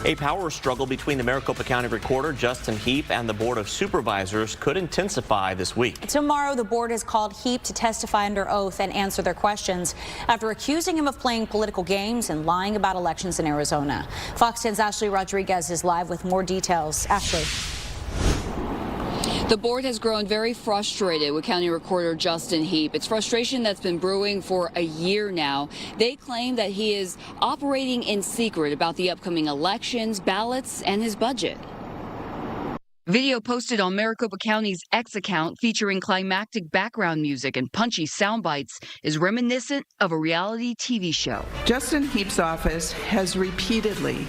A power struggle between the Maricopa County Recorder Justin Heap and the Board of Supervisors could intensify this week. Tomorrow, the board has called Heap to testify under oath and answer their questions after accusing him of playing political games and lying about elections in Arizona. Fox 10's Ashlie Rodriguez is live with more details. Ashlie. The board has grown very frustrated with County Recorder Justin Heap. It's frustration that's been brewing for a year now. They claim that he is operating in secret about the upcoming elections, ballots, and his budget. Video posted on Maricopa County's X account featuring climactic background music and punchy sound bites is reminiscent of a reality TV show. Justin Heap's office has repeatedly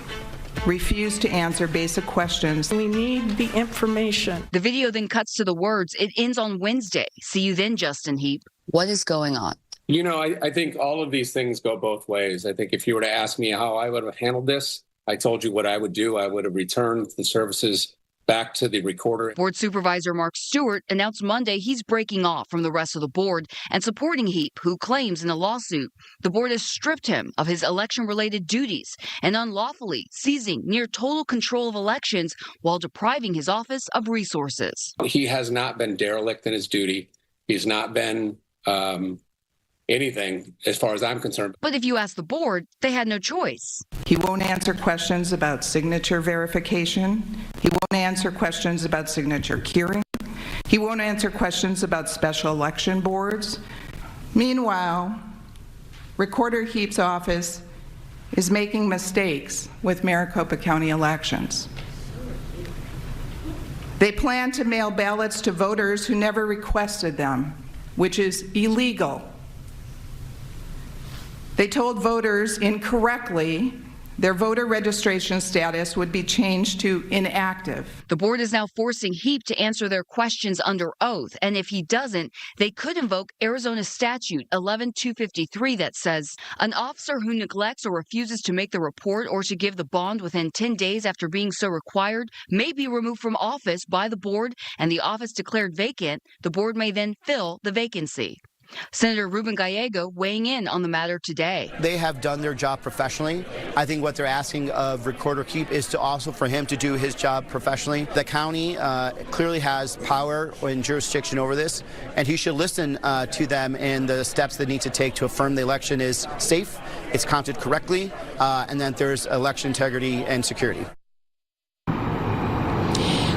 refused to answer basic questions. We need the information. The video then cuts to the words, "It ends on Wednesday. See you then, Justin Heap." What is going on? You know, I think all of these things go both ways. I think if you were to ask me how I would have handled this, I told you what I would do. I would have returned the services back to the recorder. Board Supervisor Mark Stewart announced Monday he's breaking off from the rest of the board and supporting Heap, who claims in a lawsuit the board has stripped him of his election-related duties and unlawfully seizing near total control of elections while depriving his office of resources. He has not been derelict in his duty. He's not been anything as far as I'm concerned. But if you ask the board, they had no choice. He won't answer questions about signature verification. He won't answer questions about signature curing. He won't answer questions about special election boards. Meanwhile, Recorder Heap's office is making mistakes with Maricopa County elections. They plan to mail ballots to voters who never requested them, which is illegal. They told voters incorrectly their voter registration status would be changed to inactive. The board is now forcing Heap to answer their questions under oath, and if he doesn't, they could invoke Arizona statute 11253 that says an officer who neglects or refuses to make the report or to give the bond within 10 days after being so required may be removed from office by the board, and the office declared vacant. The board may then fill the vacancy. Senator Ruben Gallego weighing in on the matter today. They have done their job professionally. I think what they're asking of Recorder Heap is to also for him to do his job professionally. The county clearly has power and jurisdiction over this, and he should listen to them and the steps they need to take to affirm the election is safe, it's counted correctly, and that there's election integrity and security.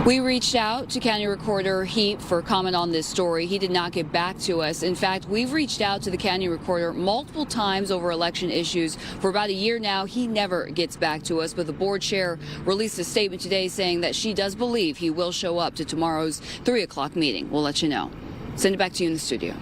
We reached out to County Recorder Heap for comment on this story. He did not get back to us. In fact, we've reached out to the County Recorder multiple times over election issues for about a year now. He never gets back to us, but the board chair released a statement today saying that she does believe he will show up to tomorrow's 3 o'clock meeting. We'll let you know. Send it back to you in the studio.